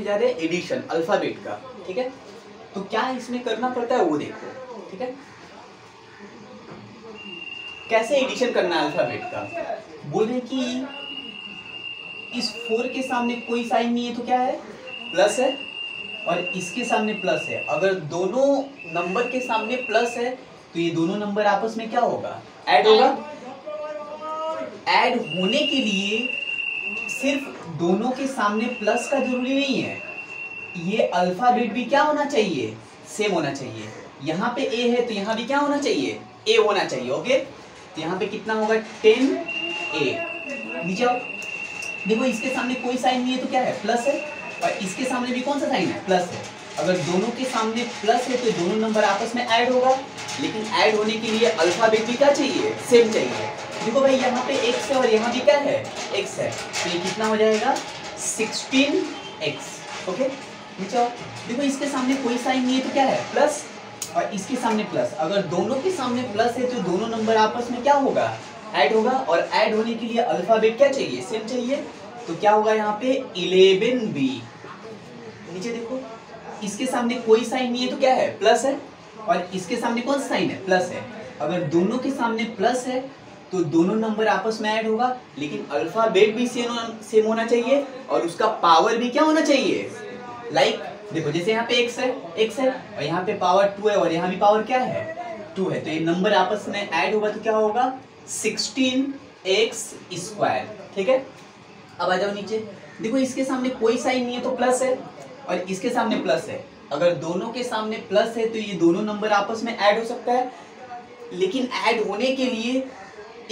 जा रहे हैं एडिशन अल्फाबेट का, ठीक है। तो क्या इसमें करना पड़ता है वो देखो, ठीक है। कैसे एडिशन करना है अल्फाबेट का, बोल रहे कि इस 4 के सामने कोई साइन नहीं है तो क्या है, प्लस है, और इसके सामने प्लस है। अगर दोनों नंबर के सामने प्लस है तो ये दोनों नंबर आपस में क्या होगा, ऐड होगा। ऐड होने के लिए सिर्फ दोनों के सामने प्लस का जरूरी नहीं है, ये अल्फाबेट भी क्या होना चाहिए, सेम होना चाहिए। यहाँ पे ए है तो यहाँ भी क्या होना चाहिए, ए होना चाहिए, ओके। तो यहाँ पे कितना होगा 10a। नीचे आओ, देखो इसके सामने कोई साइन नहीं है तो क्या है, प्लस है, और इसके सामने भी कौन सा साइन है, प्लस है। अगर दोनों के सामने प्लस है तो दोनों नंबर आपस में ऐड होगा, लेकिन ऐड होने के लिए अल्फाबेट भी क्या चाहिए, सेम चाहिए। देखो भाई यहाँ पे x है और यहाँ भी क्या है, x है, तो ये कितना हो जाएगा 16x, ओके। नीचे आओ, देखो इसके सामने कोई साइन नहीं है तो क्या है, प्लस, और इसके सामने प्लस। अगर दोनों के सामने प्लस है तो दोनों नंबर आपस में क्या होगा, ऐड होगा, और ऐड होने के लिए अल्फाबेट क्या चाहिए, सेम चाहिए। तो क्या होगा यहाँ पे 11b। नीचे देखो, इसके सामने कोई साइन नहीं है तो क्या है, प्लस है, और इसके सामने कौन सा साइन है, प्लस है। अगर दोनों के सामने प्लस है तो दोनों नंबर आपस में ऐड होगा, लेकिन अल्फाबेट भी सेम होना चाहिए, और उसका पावर भी क्या होना चाहिए। लाइक देखो, जैसे यहाँ पे x है और यहाँ पे पावर 2 है और यहाँ भी पावर क्या है, 2 है, तो ये नंबर आपस में ऐड होगा तो क्या होगा 16x², ठीक है। अब आ जाओ नीचे, देखो इसके सामने कोई साइन नहीं है तो प्लस है, और इसके सामने प्लस है। अगर दोनों के सामने प्लस है तो ये दोनों नंबर आपस में ऐड हो सकता है, लेकिन ऐड होने के लिए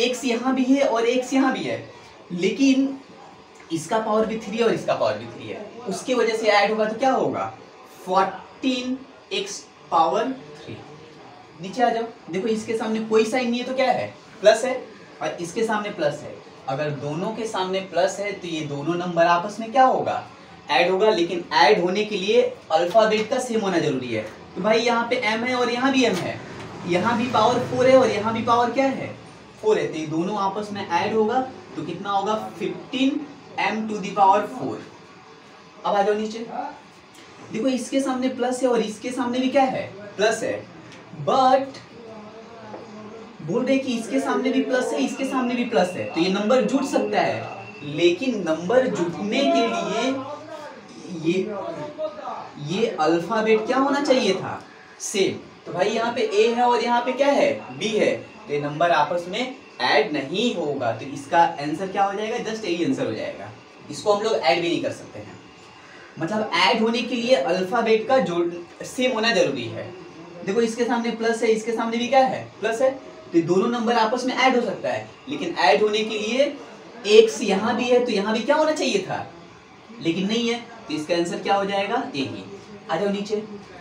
x यहाँ भी है और x यहाँ भी है, लेकिन इसका पावर भी 3 है और इसका पावर भी 3 है, उसकी वजह से ऐड होगा तो क्या होगा 14x⁻3। नीचे आ जाओ, देखो इसके सामने कोई साइन नहीं है तो क्या है, प्लस है, और इसके सामने प्लस है। अगर दोनों के सामने प्लस है तो ये दोनों नंबर आपस में क्या होगा, ऐड होगा, लेकिन ऐड होने के लिए अल्फाबेट का सेम होना जरूरी है। तो भाई यहाँ पे m है और यहाँ भी m है, यहाँ भी पावर 4 है और यहाँ भी पावर क्या है, 4 है, तो ये दोनों आपस में ऐड होगा तो कितना होगा 15m⁴। अब आ जाओ नीचे, देखो इसके सामने प्लस है और इसके सामने भी क्या है, प्लस है, बट बोल रहे कि इसके सामने भी प्लस है, इसके सामने भी प्लस है, तो ये नंबर जुड़ सकता है, लेकिन नंबर जुड़ने के लिए ये अल्फाबेट क्या होना चाहिए था, सेम। तो भाई यहाँ पे a है और यहाँ पे क्या है, b है, तो ये नंबर आपस में ऐड नहीं होगा, तो इसका आंसर क्या हो जाएगा, जस्ट यही आंसर हो जाएगा। इसको हम लोग ऐड भी नहीं कर सकते हैं, मतलब ऐड होने के लिए अल्फाबेट का जोड़ सेम होना जरूरी है। देखो इसके सामने प्लस है, इसके सामने भी क्या है, प्लस है, तो दोनों नंबर आपस में ऐड हो सकता है, लेकिन ऐड होने के लिए x यहाँ भी है तो यहाँ भी क्या होना चाहिए था, लेकिन नहीं है, तो इसका आंसर क्या हो जाएगा, यही। आ जाओ नीचे,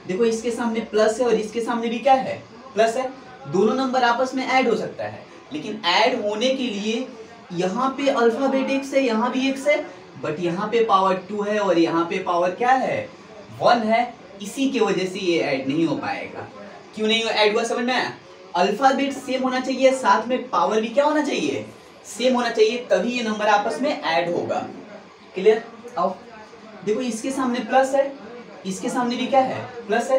देखो इसके सामने प्लस है और इसके सामने भी क्या है, प्लस है, दोनों नंबर आपस में ऐड हो सकता है, लेकिन ऐड होने के लिए यहाँ पे अल्फाबेट x है, यहाँ भी x है, बट यहाँ पे पावर 2 है और यहाँ पे पावर क्या है, 1 है, इसी की वजह से ये ऐड नहीं हो पाएगा। क्यों नहीं ऐड हुआ, समझ में आया। अल्फाबेट सेम होना चाहिए, साथ में पावर भी क्या होना चाहिए, सेम होना चाहिए, तभी ये नंबर आपस में ऐड होगा। क्लियर। आओ देखो इसके सामने प्लस है, इसके सामने भी क्या है, प्लस है,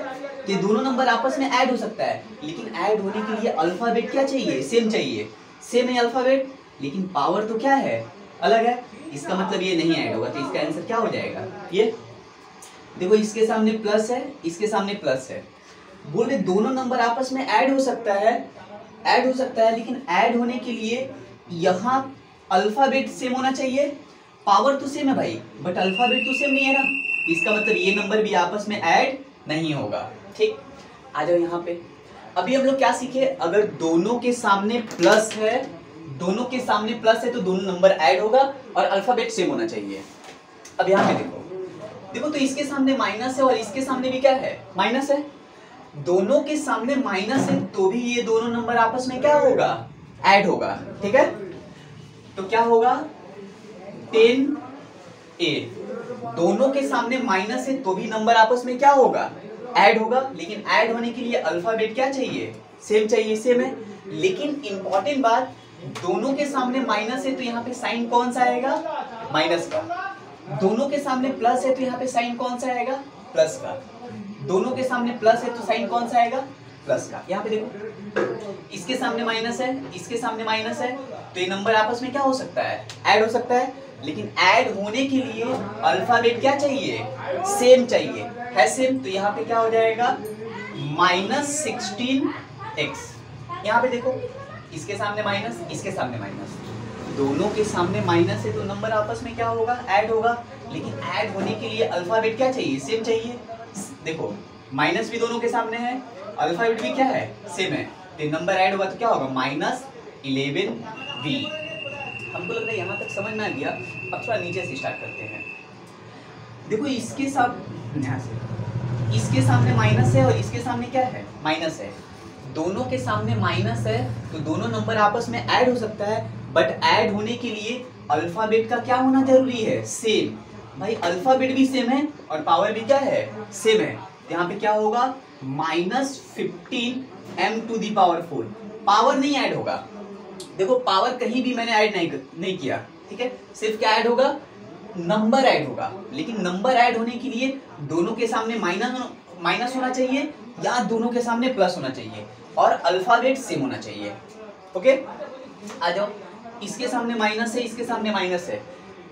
ये दोनों नंबर आपस में ऐड हो सकता है, लेकिन ऐड होने के लिए अल्फाबेट क्या चाहिए, सेम चाहिए, सेम है अल्फाबेट, लेकिन पावर तो क्या है, अलग है, इसका मतलब ये नहीं ऐड होगा, तो इसका आंसर क्या हो जाएगा, ये। देखो इसके सामने प्लस है, इसके सामने प्लस है, बोल रहे दोनों नंबर आपस में ऐड हो सकता है, ऐड हो सकता है, लेकिन ऐड होने के लिए यहाँ अल्फाबेट सेम होना चाहिए, पावर तो सेम है भाई, बट अल्फाबेट तो सेम नहीं है ना, इसका मतलब ये नंबर भी आपस में ऐड नहीं होगा। ठीक, आ जाओ यहाँ पे। अभी हम लोग क्या सीखे, अगर दोनों के सामने प्लस है, दोनों के सामने प्लस है तो दोनों नंबर ऐड होगा और अल्फाबेट सेम होना चाहिए। अब यहाँ पे देखो, देखो तो इसके सामने माइनस है और इसके सामने भी क्या है, माइनस है, दोनों के सामने माइनस है तो भी ये दोनों नंबर आपस में क्या होगा, ऐड होगा। ठीक है, तो क्या होगा 10a, दोनों के सामने माइनस है तो भी नंबर आपस में क्या होगा, ऐड होगा, लेकिन ऐड होने के लिए अल्फाबेट क्या चाहिए, सेम चाहिए, सेम है, लेकिन इंपॉर्टेंट बात, दोनों के सामने माइनस है तो यहाँ पे साइन कौन सा आएगा, माइनस का, दोनों के सामने प्लस है तो यहाँ पे साइन कौन सा आएगा, प्लस का। दोनों के सामने प्लस है तो साइन कौन सा आएगा, प्लस का। यहाँ पे देखो इसके सामने माइनस है, इसके सामने माइनस है, तो ये नंबर आपस में क्या हो सकता है, ऐड हो सकता है। लेकिन ऐड होने के लिए अल्फाबेट क्या चाहिए, सेम चाहिए, है सेम। तो यहाँ पे क्या हो जाएगा -16x। यहाँ पे देखो इसके सामने माइनस, इसके सामने माइनस, दोनों के सामने माइनस है तो नंबर आपस में क्या होगा, ऐड होगा। लेकिन ऐड होने के लिए अल्फाबेट क्या चाहिए, सेम चाहिए। देखो माइनस भी दोनों के सामने है, अल्फाबेट भी क्या है, सेम है, तो नंबर ऐड होगा तो क्या होगा -11v। हमको लग रहा है यहाँ तक समझ में आ गया। अब थोड़ा नीचे से स्टार्ट करते हैं। देखो इसके साथ ध्यान से, इसके सामने माइनस है और इसके सामने क्या है, माइनस है। दोनों के सामने माइनस है तो दोनों नंबर आपस में ऐड हो सकता है, बट ऐड होने के लिए अल्फाबेट का क्या होना जरूरी है, सेम। भाई अल्फाबेट भी सेम है और पावर भी क्या है, सेम है। तो यहाँ पे क्या होगा -15m⁴। पावर नहीं ऐड होगा। देखो पावर कहीं भी मैंने ऐड नहीं किया, ठीक है, सिर्फ क्या ऐड होगा, नंबर ऐड होगा। लेकिन नंबर ऐड होने के लिए दोनों के सामने माइनस होना चाहिए या दोनों के सामने प्लस होना चाहिए और अल्फाबेट सेम होना चाहिए। ओके आ जाओ, इसके सामने माइनस है, इसके सामने माइनस है,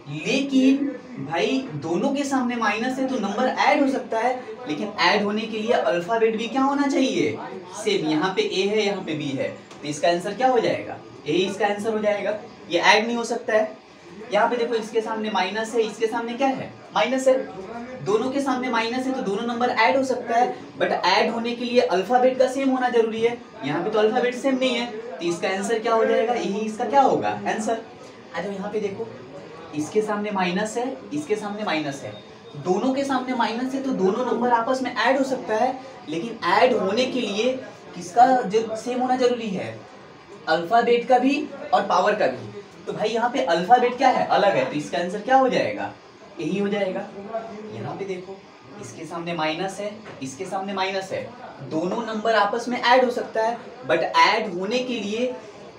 लेकिन भाई दोनों के सामने माइनस है तो नंबर ऐड हो सकता है। लेकिन ऐड होने के लिए अल्फाबेट भी क्या होना चाहिए, सेम। यहाँ पे ए है, यहाँ पे बी है, तो इसका आंसर क्या हो जाएगा, ए इसका आंसर हो जाएगा। ये ऐड नहीं हो सकता है। यहाँ पे देखो इसके सामने माइनस है, इसके सामने क्या है, माइनस है, दोनों के सामने माइनस है तो दोनों नंबर ऐड हो सकता है, बट ऐड होने के लिए अल्फाबेट का सेम होना जरूरी है। यहाँ पे तो अल्फाबेट सेम नहीं है, तो इसका आंसर क्या हो जाएगा, यही इसका क्या होगा आंसर। अरे यहाँ पे देखो इसके सामने माइनस है, इसके सामने माइनस है, दोनों के सामने माइनस है तो दोनों नंबर आपस में ऐड हो सकता है। लेकिन ऐड होने के लिए किसका जो सेम होना जरूरी है, अल्फाबेट का भी और पावर का भी। तो भाई यहाँ पे अल्फाबेट क्या है, अलग है, तो इसका आंसर क्या हो जाएगा, यही हो जाएगा। यहाँ पे देखो इसके सामने माइनस है, इसके सामने माइनस है, दोनों नंबर आपस में ऐड हो सकता है, बट ऐड होने के लिए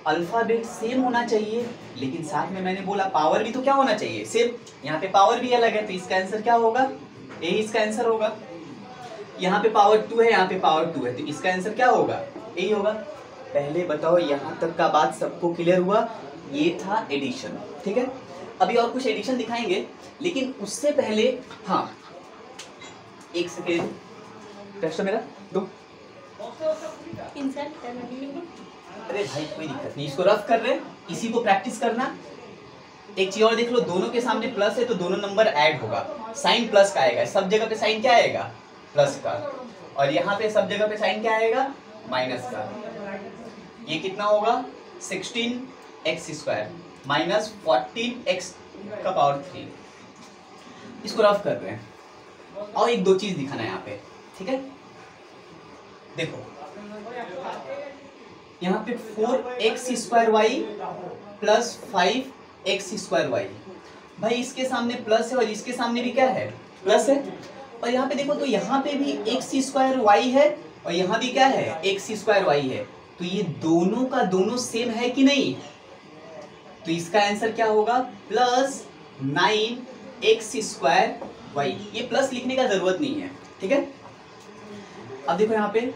अल्फाबेट सेम होना चाहिए। लेकिन साथ में मैंने बोला पावर भी तो क्या होना चाहिए, सेम। यहाँ पे पावर भी अलग है, तो इसका आंसर क्या होगा, यही इसका आंसर होगा। यहाँ पे पावर 2 है, यहाँ पे पावर 2 है, तो इसका आंसर क्या होगा, यही होगा। पहले बताओ यहाँ तक का बात सबको क्लियर हुआ। ये था एडिशन, ठीक है। अभी और कुछ एडिशन दिखाएंगे, लेकिन उससे पहले हाँ एक सेकेंड, टेस्ट मेरा दो। अरे भाई कोई दिक्कत नहीं, इसको रफ कर रहे, इसी को प्रैक्टिस करना। एक चीज और देख लो, दोनों के सामने प्लस है तो दोनों नंबर ऐड होगा, साइन प्लस का आएगा। सब जगह पे साइन क्या आएगा, प्लस का, और यहाँ पे सब जगह पे साइन क्या आएगा, माइनस का। ये कितना होगा 16x² माइनस 14x का पावर 3। इसको रफ कर रहे हैं और एक दो चीज दिखाना है यहाँ पे, ठीक है। देखो यहाँ पे 4x² प्लस 5x² भाई इसके सामने प्लस है और इसके सामने भी क्या है, प्लस है। और यहाँ पे देखो तो यहाँ पे भी x² है और यहाँ भी क्या है, x² है। तो ये दोनों का दोनों सेम है कि नहीं, तो इसका आंसर क्या होगा, प्लस 9x²। ये प्लस लिखने का जरूरत नहीं है, ठीक है। अब देखो यहाँ पे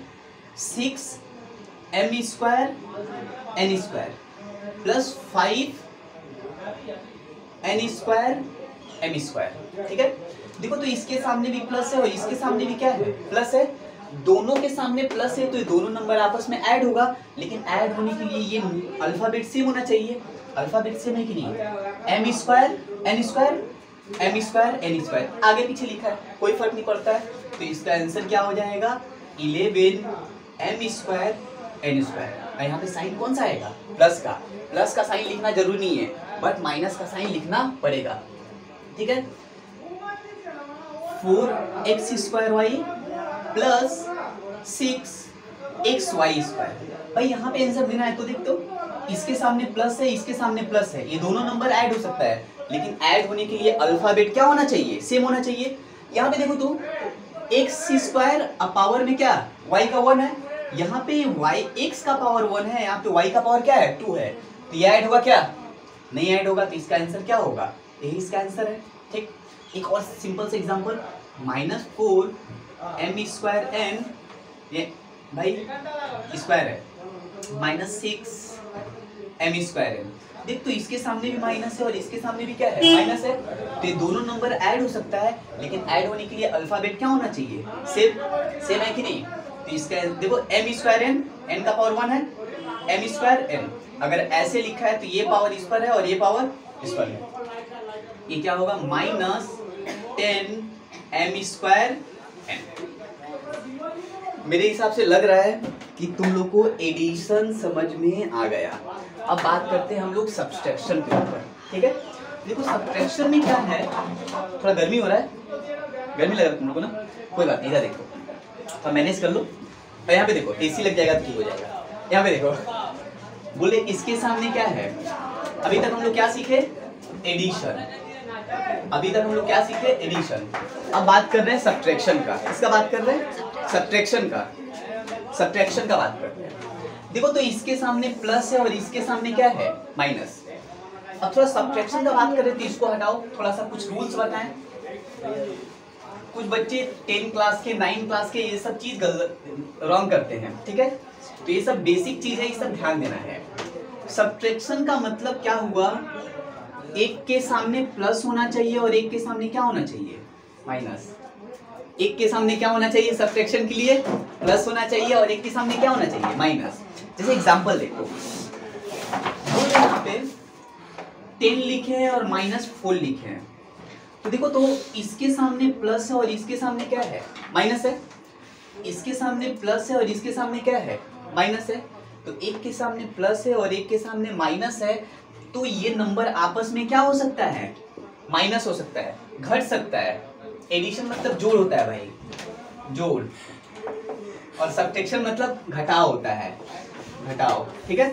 6m² n² plus 5n² m², ठीक है। देखो तो इसके सामने भी प्लस है और इसके सामने भी क्या है, प्लस है। दोनों के सामने प्लस है तो ये दोनों नंबर आपस में ऐड होगा। लेकिन ऐड होने के लिए ये अल्फाबेट सेम होना चाहिए। अल्फाबेट सेम है कि नहीं, m² n² m² n², आगे पीछे लिखा है कोई फर्क नहीं पड़ता है। तो इसका आंसर क्या हो जाएगा, 11m² n²। यहाँ पे साइन कौन सा आएगा, प्लस का। प्लस का साइन लिखना जरूरी नहीं है, बट माइनस का साइन लिखना पड़ेगा, ठीक है। 4x² plus 6xy²। भाई यहाँ पे आंसर देना है तो देख दो, इसके सामने प्लस है, इसके सामने प्लस है, ये दोनों नंबर ऐड हो सकता है। लेकिन ऐड होने के लिए अल्फाबेट क्या होना चाहिए, सेम होना चाहिए। यहाँ पे देखो तो x² पावर में क्या, y का 1 है। यहाँ पे x का पावर 1 है, यहाँ पे y का पावर क्या है, 2 है। तो ये ऐड होगा क्या, नहीं ऐड होगा। तो इसका आंसर क्या होगा, यही इसका आंसर है। ठीक, एक और सिंपल सा एग्जांपल, -4 m स्क्वायर n, ये भाई स्क्वायर है, -6 m स्क्वायर n। देख तो इसके सामने भी माइनस है और इसके सामने भी क्या है, माइनस है। तो ये दोनों नंबर ऐड हो सकता है, लेकिन ऐड होने के लिए अल्फाबेट क्या होना चाहिए, सेम है कि नहीं। तो इसका देखो m स्क्वायर n, n का पावर 1 है, m स्क्वायर n। अगर ऐसे लिखा है तो ये पावर इस पर है और ये पावर इस पर है, ये क्या होगा, -10 m स्क्वायर n। मेरे हिसाब से लग रहा है कि तुम लोग को एडिशन समझ में आ गया। अब बात करते हैं हम लोग सब्सट्रैक्शन के ऊपर। ठीक है, देखो सब्सट्रैक्शन में क्या है, थोड़ा गर्मी हो रहा है, गर्मी लग रहा है तुम लोग को ना, कोई बात नहीं, इधर देखो तो मैनेज कर लो। और यहाँ पे देखो एसी लग जाएगा तो ठीक हो जाएगा। यहाँ पे देखो बोले इसके सामने क्या है, अभी तक हम लोग क्या सीखे, एडिशन। अभी तक हम लोग क्या सीखे, एडिशन। अब बात कर रहे हैं सब्ट्रैक्शन का, किसका बात कर रहे हैं, सब्ट्रैक्शन का, सब्ट्रैक्शन का बात करते हैं। देखो तो इसके सामने प्लस है और इसके सामने क्या है, माइनस। अब थोड़ा सब्ट्रैक्शन का बात करें तो इसको हटाओ, थोड़ा सा कुछ रूल्स बताएं। कुछ बच्चे 10 क्लास के 9 क्लास के ये सब चीज रॉन्ग करते हैं। ठीक है, तो ये सब बेसिक चीज है, ये सब ध्यान देना है। सब्ट्रैक्शन का मतलब क्या हुआ, एक के सामने प्लस होना चाहिए और एक के सामने क्या होना चाहिए, माइनस। एक के सामने क्या होना चाहिए, सब्ट्रैक्शन के लिए प्लस होना चाहिए और एक के सामने क्या होना चाहिए, माइनस। जैसे एग्जांपल देखो, यहाँ पे 10 लिखे हैं और -4 लिखे हैं, तो देखो तो इसके सामने प्लस है और इसके सामने क्या है, माइनस है। इसके सामने प्लस है और इसके सामने क्या है, माइनस है। तो एक के सामने प्लस है और एक के सामने माइनस है, तो ये नंबर आपस में क्या हो सकता है, माइनस हो सकता है, घट सकता है। एडिशन मतलब जोड़ होता है भाई, जोड़, और सब्ट्रैक्शन मतलब घटाव होता है, घटाव। ठीक है,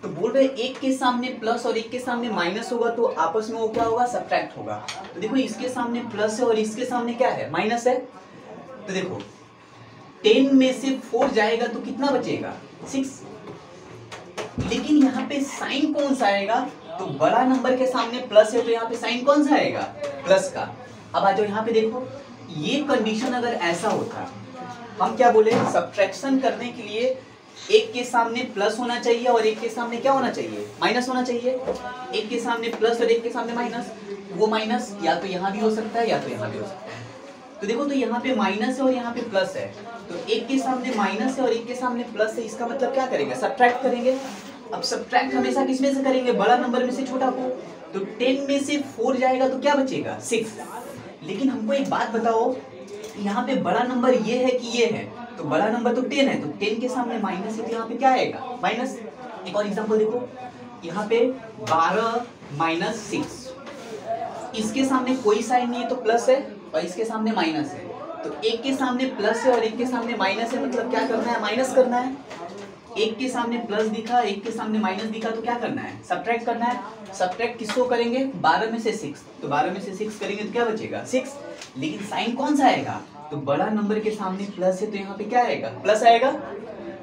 तो बोल रहे एक के सामने प्लस और एक के सामने माइनस होगा तो आपस में वो क्या होगा, सब्ट्रैक्ट होगा। तो देखो इसके सामने प्लस है और इसके सामने क्या है, माइनस है। तो देखो 10 में से 4 जाएगा तो कितना बचेगा, 6। लेकिन यहाँ पे साइन कौन सा आएगा, तो बड़ा नंबर के सामने प्लस है तो यहाँ पे साइन कौन सा आएगा, प्लस का। अब आ जाओ यहाँ पे देखो, ये कंडीशन अगर ऐसा होता, हम क्या बोले, सब्ट्रैक्शन करने के लिए एक के सामने प्लस होना चाहिए और एक के सामने क्या होना चाहिए, माइनस होना चाहिए। एक के सामने प्लस और एक के सामने माइनस, वो माइनस या तो यहाँ भी हो सकता है या तो यहाँ भी हो सकता है। तो देखो तो यहाँ पे माइनस है और यहाँ पे प्लस है, तो एक के सामने माइनस है और एक के सामने प्लस है, इसका मतलब क्या करेंगे, सब्ट्रैक्ट करेंगे। अब सब्ट्रैक्ट हमेशा किस में से करेंगे, बड़ा नंबर में से छोटा को। तो 10 में से 4 जाएगा तो क्या बचेगा, 6। लेकिन हमको एक बात बताओ, यहाँ पे बड़ा नंबर ये है कि ये है, तो बड़ा नंबर तो 10 है, तो 10 के सामने माइनस है तो यहाँ पे क्या आएगा, माइनस। एक और एग्जांपल देखो, यहाँ पे 12 - 6, इसके सामने कोई साइन नहीं है तो प्लस है और इसके सामने माइनस है। तो एक के सामने प्लस है और एक के सामने माइनस है, मतलब क्या करना है, माइनस करना है। एक के सामने प्लस दिखा, एक के सामने माइनस दिखा, तो क्या करना है, सब्ट्रैक्ट करना है। सब्ट्रैक्ट किसको करेंगे, 12 में से 6, तो 12 में से 6 करेंगे तो क्या बचेगा, 6। लेकिन साइन कौन सा आएगा, तो बड़ा नंबर के सामने प्लस है तो यहाँ पे क्या आएगा, प्लस आएगा।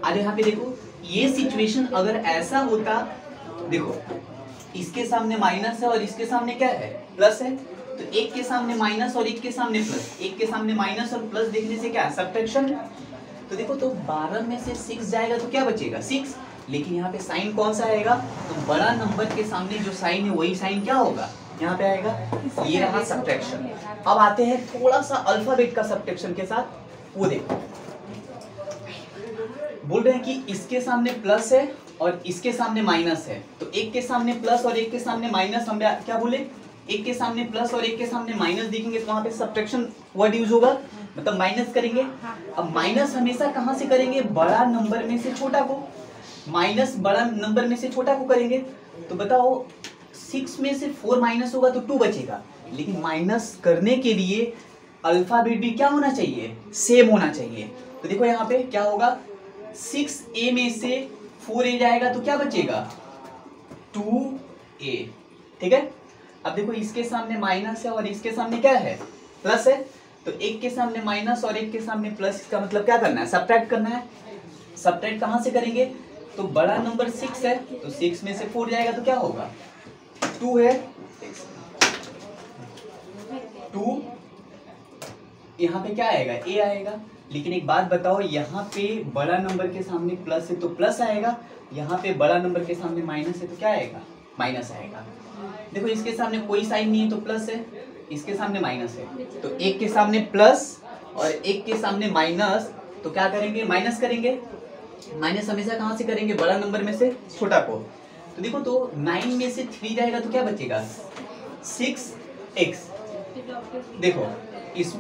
आज यहाँ पे देखो, ये सिचुएशन अगर ऐसा होता, देखो इसके सामने माइनस है और इसके सामने क्या है, प्लस है, तो एक के सामने माइनस और एक के सामने प्लस, एक के सामने माइनस और प्लस देखने से क्या है, सब्ट्रैक्शन। तो देखो तो 12 में से 6 जाएगा तो क्या बचेगा, 6। लेकिन यहाँ पे साइन कौन सा आएगा, तो बड़ा नंबर के सामने जो साइन है वही साइन क्या होगा, यहाँ पे आएगा। ये रहा सब्ट्रैक्शन। अब आते हैं थोड़ा सा अल्फाबेट का सब्ट्रैक्शन के साथ, वो देखो बोल रहे हैं कि इसके सामने प्लस है और इसके सामने माइनस है, तो एक के सामने प्लस और एक के सामने माइनस, हम क्या बोले, एक के सामने प्लस और एक के सामने माइनस देखेंगे तो वहां पे सब्ट्रैक्शन वर्ड यूज होगा, मतलब माइनस करेंगे। अब माइनस हमेशा कहां से करेंगे, बड़ा नंबर में से छोटा को, माइनस बड़ा नंबर में से छोटा को करेंगे। तो बताओ 6 में से 4 माइनस होगा तो 2 बचेगा, लेकिन माइनस करने के लिए अल्फाबेट भी क्या होना चाहिए, सेम होना चाहिए। तो देखो यहाँ पे क्या होगा, 6a में से 4a जाएगा तो क्या बचेगा, 2a। ठीक है, अब देखो इसके सामने माइनस है और इसके सामने क्या है, प्लस है, तो एक के सामने माइनस और एक के सामने प्लस, इसका मतलब क्या करना है, सब्ट्रैक्ट करना है। सब्ट्रैक्ट कहां से करेंगे, तो बड़ा नंबर 6 है, तो 6 में से 4 जाएगा तो क्या होगा, 2 है। यहाँ पे क्या आएगा, ए आएगा। लेकिन एक बात बताओ, यहाँ पे बड़ा नंबर के सामने प्लस है तो प्लस आएगा, यहाँ पे बड़ा नंबर के सामने माइनस है तो क्या आएगा, माइनस आएगा। देखो इसके सामने कोई साइन नहीं है तो प्लस है, इसके सामने माइनस है, तो एक के सामने प्लस और एक के सामने माइनस, तो क्या करेंगे, माइनस करेंगे। माइनस हमेशा कहाँ से करेंगे, बड़ा नंबर में से छोटा को। तो देखो तो 9 में से 3 जाएगा तो क्या बचेगा, 6x। देखो इस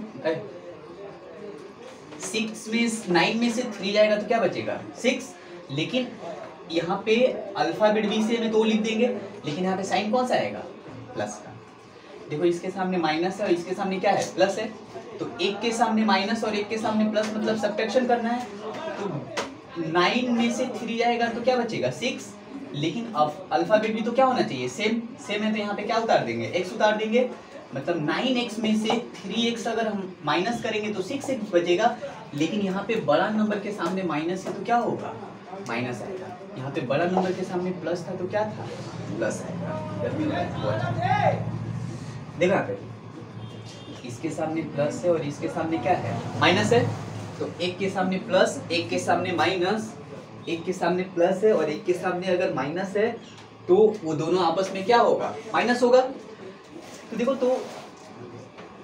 9 में से 3 जाएगा तो क्या बचेगा, 6। लेकिन यहाँ पे अल्फाबेट भी सेम है तो लिख देंगे, लेकिन यहाँ पे साइन कौन सा आएगा, प्लस का। देखो इसके सामने माइनस है और इसके सामने क्या है, प्लस है, तो एक के सामने माइनस और एक के सामने प्लस, मतलब सब्ट्रैक्शन करना है। तो 9 में से 3 जाएगा तो क्या बचेगा, 6। लेकिन अब अल्फाबेट भी तो क्या होना चाहिए, सेम। सेम है तो यहाँ पे क्या उतार देंगे, x उतार देंगे। मतलब 9x में से 3x अगर हम माइनस करेंगे तो 6x बचेगा। लेकिन यहाँ पे बड़ा नंबर के सामने माइनस है तो क्या होगा, माइनस आएगा। यहाँ पे बड़ा नंबर के सामने प्लस था तो क्या था, प्लस आएगा। देखो यहाँ पे इसके सामने प्लस है और इसके सामने क्या है, माइनस है। तो एक के सामने प्लस, एक के सामने माइनस, एक के सामने प्लस है और एक के सामने अगर माइनस है तो वो दोनों आपस में क्या होगा, माइनस होगा। तो देखो तो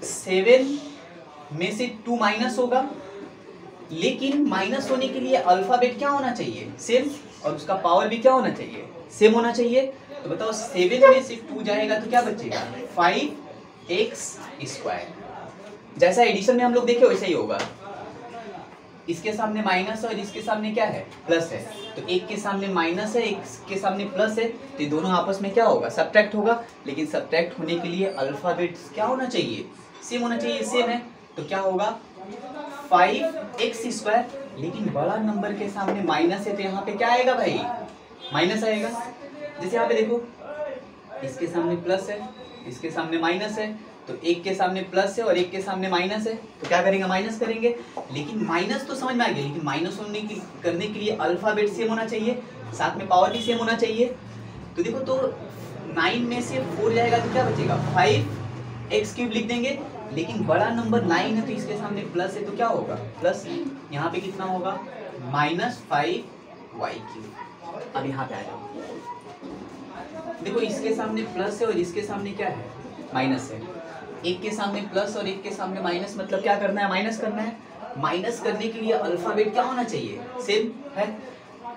7 में से 2 माइनस होगा, लेकिन माइनस होने के लिए अल्फाबेट क्या होना चाहिए, सेम, और उसका पावर भी क्या होना चाहिए, सेम होना चाहिए। तो बताओ 7 में से 2 जाएगा तो क्या बचेगा, 5x²। जैसा एडिशन में हम लोग देखे वैसा ही होगा। इसके सामने माइनस है और इसके सामने क्या है, प्लस है। तो एक के सामने माइनस है, एक के सामने प्लस है, तो ये दोनों आपस में क्या होगा, सब्ट्रैक्ट होगा। लेकिन सब्ट्रैक्ट होने के लिए अल्फाबेट क्या होना चाहिए, सेम होना चाहिए, सेम है। तो क्या होगा, 5x²। लेकिन बड़ा नंबर के सामने माइनस है तो यहाँ पे क्या आएगा भाई, माइनस आएगा। जैसे यहाँ पे देखो इसके सामने प्लस है, इसके सामने माइनस है, तो एक के सामने प्लस है और एक के सामने माइनस है, तो क्या करेंगे, माइनस करेंगे। लेकिन माइनस तो समझ में आ गया, लेकिन माइनस करने के लिए अल्फाबेट सेम होना चाहिए, साथ में पावर भी सेम होना चाहिए। तो देखो तो 9 में से 4 जाएगा तो क्या बचेगा, 5x³ लिख देंगे। लेकिन बड़ा नंबर 9 है तो इसके सामने प्लस है तो क्या होगा, प्लस। यहाँ पे कितना होगा, -5y³। अब यहाँ पे आ जाओ, देखो इसके सामने प्लस है और इसके सामने क्या है, माइनस है। एक के सामने प्लस और एक के सामने माइनस, मतलब क्या करना है, माइनस करना है। माइनस करने के लिए अल्फाबेट क्या होना चाहिए, सेम है।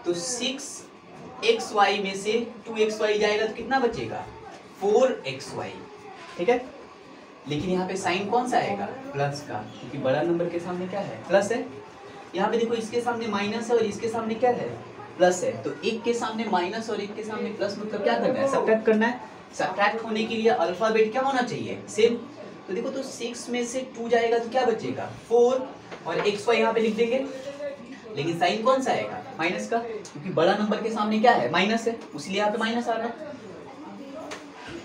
तो 6xy में से 2xy जाएगा तो कितना बचेगा, 4xy, ठीक है। लेकिन यहाँ पे साइन कौन सा आएगा, प्लस का, क्योंकि बड़ा नंबर के सामने क्या है, प्लस है। यहाँ पे देखो इसके सामने माइनस है और इसके सामने क्या है, प्लस है। तो एक के सामने माइनस और एक के सामने प्लस, मतलब क्या करना है, सब्ट्रैक्ट करना है। सब्ट्रैक्ट होने के लिए अल्फाबेट क्या होना चाहिए, सेम। तो देखो तो 6 में से 2 जाएगा तो क्या बचेगा, 4, और xy यहाँ पे लिख देंगे। लेकिन साइन कौन सा आएगा, माइनस का, क्योंकि बड़ा नंबर के सामने क्या है, माइनस है, इसलिए यहाँ पे माइनस आ रहा है।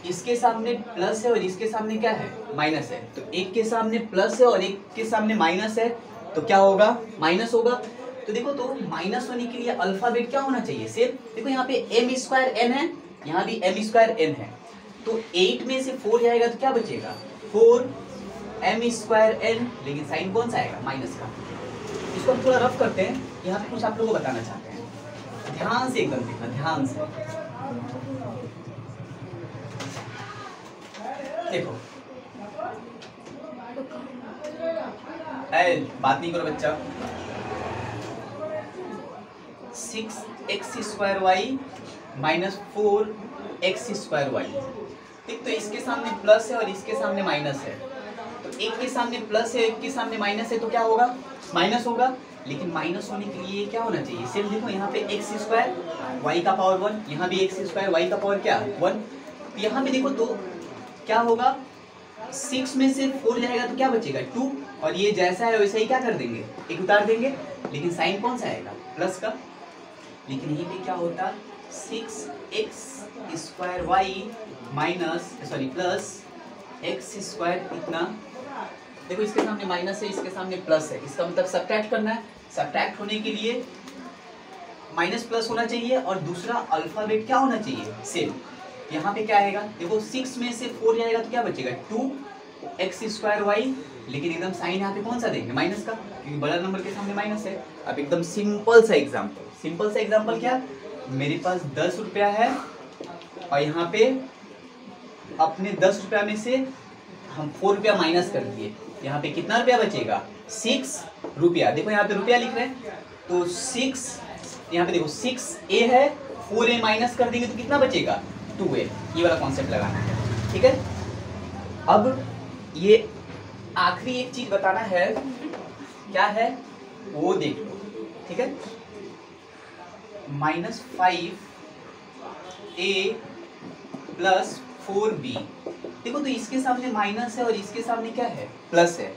इसके सामने प्लस है और इसके सामने क्या है, माइनस है। तो एक के सामने प्लस है और एक के सामने माइनस है, तो क्या होगा, माइनस होगा। तो देखो तो माइनस होने के लिए अल्फाबेट क्या होना चाहिए, सेम। देखो यहाँ पे m² n है, यहाँ भी m² n है। तो 8 में से 4 जाएगा तो क्या बचेगा, 4m² n। लेकिन साइन कौन सा आएगा, माइनस का। इसको हम थोड़ा रफ करते हैं, यहाँ पे कुछ आप लोगों को बताना चाहते हैं, ध्यान से एकदम देखना, ध्यान से देखो। बात नहीं करो बच्चा। 6x² minus 4x²। ठीक, तो इसके सामने प्लस है और इसके सामने माइनस है। तो एक के सामने प्लस है, एक के सामने माइनस है, तो क्या होगा, माइनस होगा। लेकिन माइनस होने के लिए क्या होना चाहिए, सेम। देखो यहाँ पे x² y का पावर 1, यहाँ भी x² y का पावर क्या, 1। यहाँ पे देखो तो क्या होगा, 6 में से 4 जाएगा तो क्या बचेगा, 2, और ये जैसा है वैसा ही क्या कर देंगे, एक उतार देंगे। लेकिन साइन कौन सा आएगा, प्लस का। लेकिन यहीं पे क्या होता, 6x² माइनस प्लस x² इतना। देखो इसके सामने माइनस है, इसके सामने प्लस है, इसका मतलब सब्ट्रैक्ट करना है। सब्ट्रैक्ट होने के लिए माइनस प्लस होना चाहिए और दूसरा अल्फाबेट क्या होना चाहिए, सेम। यहाँ पे क्या आएगा, देखो 6 में से 4 जाएगा तो क्या बचेगा, 2, एक्स स्क्वायर वाई, लेकिन एकदम साइन यहाँ पे कौन सा देंगे, माइनस का, क्योंकि बड़ा नंबर के सामने माइनस है। अब एकदम सिंपल सा एग्जांपल क्या, मेरे पास 10 रुपया है और यहाँ पे अपने 10 रुपया में से हम 4 रुपया माइनस कर दिए, यहाँ पे कितना रुपया बचेगा, 6 रुपया। देखो यहाँ पे रुपया लिख रहे हैं तो 6, यहाँ पे देखो 6a है, 4a माइनस कर देंगे तो कितना बचेगा, 2a। ये वाला कॉन्सेप्ट लगाना है, ठीक है। अब ये आखिरी एक चीज बताना है, क्या है वो देख लो, ठीक है। -5a + 4b, देखो तो इसके सामने माइनस है और इसके सामने क्या है, प्लस है।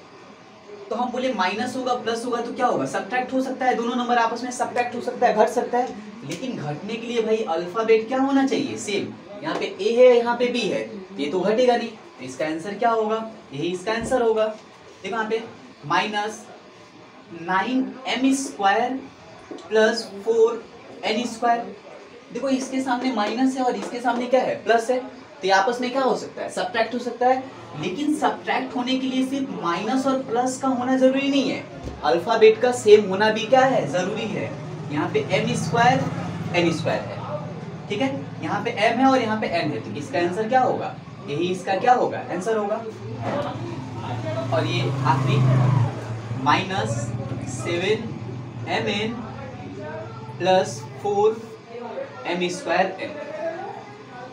तो हम बोले माइनस होगा प्लस होगा तो क्या होगा, सब्ट्रैक्ट हो सकता है, दोनों नंबर आपस में सब्ट्रैक्ट हो सकता है, घट सकता है। लेकिन घटने के लिए भाई अल्फाबेट क्या होना चाहिए, सेम। यहाँ पे a है, यहाँ पे b है, ये तो घटेगा नहीं, तो इसका आंसर क्या होगा, यही इसका आंसर होगा। देखो यहाँ पे -9m² + 4n²। देखो इसके सामने माइनस है और इसके सामने क्या है, प्लस है, तो ये आपस में क्या हो सकता है, सब्ट्रैक्ट हो सकता है। लेकिन सब्ट्रैक्ट होने के लिए सिर्फ माइनस और प्लस का होना जरूरी नहीं है, अल्फाबेट का सेम होना भी क्या है, जरूरी है। यहाँ पे m² n² है, ठीक है, यहाँ पे m है और यहाँ पे n है, तो इसका आंसर क्या होगा, यही इसका क्या होगा, आंसर होगा। और ये आखिरी -7mn + 4m²n।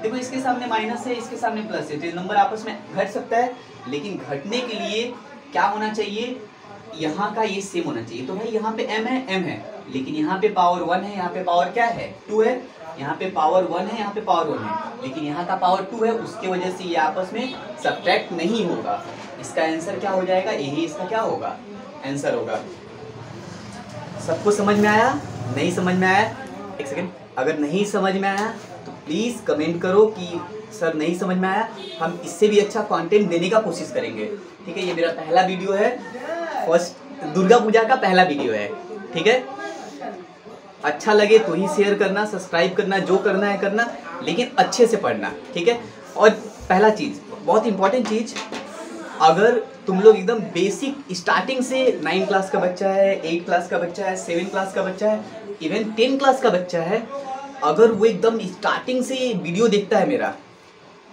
देखो इसके सामने माइनस है, इसके सामने प्लस है, तो ये नंबर आपस में घट सकता है। लेकिन घटने के लिए क्या होना चाहिए, यहाँ का ये सेम होना चाहिए। तो भाई यहाँ पे m है, लेकिन यहाँ पे पावर 1 है, यहाँ पे पावर क्या है, 2 है। यहाँ पे पावर 1 है, यहाँ पे पावर 1 है, लेकिन यहाँ का पावर 2 है, उसके वजह से ये आपस में सब्ट्रैक्ट नहीं होगा। इसका आंसर क्या हो जाएगा, यही इसका क्या होगा, आंसर होगा। सबको समझ में आया, नहीं समझ में आया, एक सेकेंड, अगर नहीं समझ में आया तो प्लीज़ कमेंट करो कि सर नहीं समझ में आया, हम इससे भी अच्छा कंटेंट देने का कोशिश करेंगे, ठीक है। ये मेरा पहला वीडियो है, फर्स्ट दुर्गा पूजा का पहला वीडियो है, ठीक है। अच्छा लगे तो ही शेयर करना, सब्सक्राइब करना, जो करना है करना, लेकिन अच्छे से पढ़ना, ठीक है। और पहला चीज़, बहुत इंपॉर्टेंट चीज़, अगर तुम लोग एकदम बेसिक स्टार्टिंग से 9 क्लास का बच्चा है, 8 क्लास का बच्चा है, 7 क्लास का बच्चा है, इवन 10 क्लास का बच्चा है, अगर वो एकदम स्टार्टिंग से वीडियो देखता है मेरा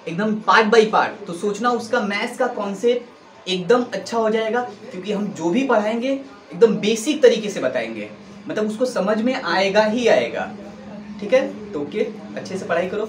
एकदम पार्ट बाय पार्ट, तो सोचना उसका मैथ्स का कॉन्सेप्ट एकदम अच्छा हो जाएगा, क्योंकि हम जो भी पढ़ाएंगे एकदम बेसिक तरीके से बताएंगे, मतलब उसको समझ में आएगा ही आएगा, ठीक है। तो ओके, अच्छे से पढ़ाई करो।